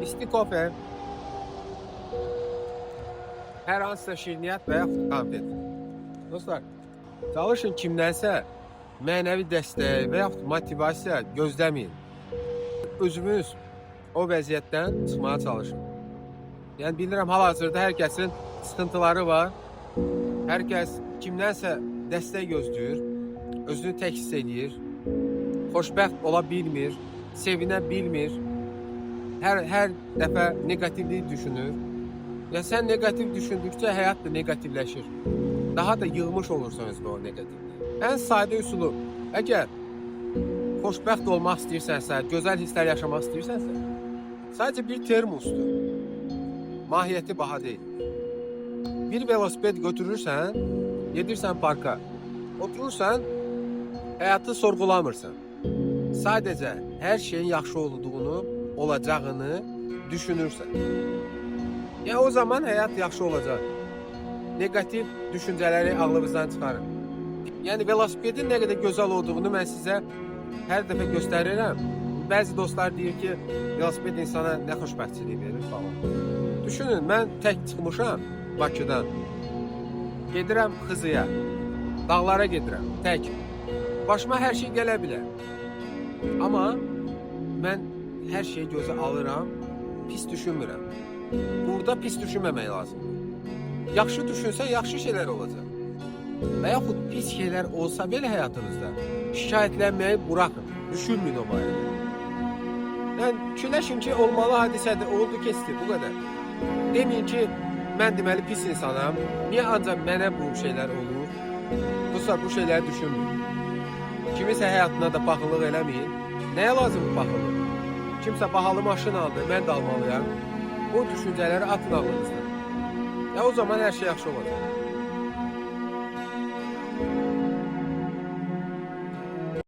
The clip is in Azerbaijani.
isti kofe, hər hansısa şirniyyat və yaxud konfet. Dostlar, çalışın kimdənsə mənəvi dəstək və yaxud motivasiya gözləməyin. Özünüz o vəziyyətdən çıxmağa çalışın. Yəni bilirəm, hal-hazırda hər kəsin sıxıntıları var. Hər kəs kimdənsə dəstək gözləyir, özünü tək hiss edir, xoşbəxt ola bilmir, sevinə bilmir. Hər dəfə negativliyi düşünür. Ya sən negativ düşündükcə həyat da negativləşir. Daha da yığmış olursan özünə o negativliyi. Ən sadə üsulu, əgər xoşbəxt olmaq istəyirsənsə, gözəl hisslər yaşamaq istəyirsənsə, sadəcə bir termosdur. Mahiyyəti baha deyil. Bir velosiped götürürsən, gedirsən parka, oturursan, həyatı sorğulamırsan. Sadəcə hər şeyin yaxşı olduğunu, olacağını düşünürsən. Ya o zaman həyat yaxşı olacaq. Negativ düşüncələri ağlınızdan çıxarın. Yəni velosipedin nə qədər gözəl olduğunu mən sizə hər dəfə göstərirəm. Bəzi dostlar deyir ki, velosiped insana nə xoşbəxtçilik verir falan. Düşünün, mən tək çıxmışam Bakıdan. Gedirəm Xızıya, dağlara gedirəm, tək. Başıma hər şey gələ bilər. Amma mən hər şeyi gözə alıram, pis düşünmürəm. Burada pis düşünməmək lazımdır. Yaxşı düşünsən, yaxşı şeylər olacaq. Və yaxud pis şeylər olsa belə həyatınızda, şikayətlənməyi buraxın, düşünməyin o barədə. Yəni, fikirləşin ki, olmalı hadisədir, oldu, keçdi, bu qədər. Deməyin ki, mən deməli pis insanam, niyə ancaq mənə bu şeylər olur? Dostlar, bu şeyləri düşünməyin. Kimisə həyatına da paxıllıq eləməyin. Nəyə lazımdır paxıllıq? Kimsə bahalı maşın aldı, mən də almalıyam. O düşüncələri atın ağlınızdan. Ya o zaman hər şey yaxşı olacaq.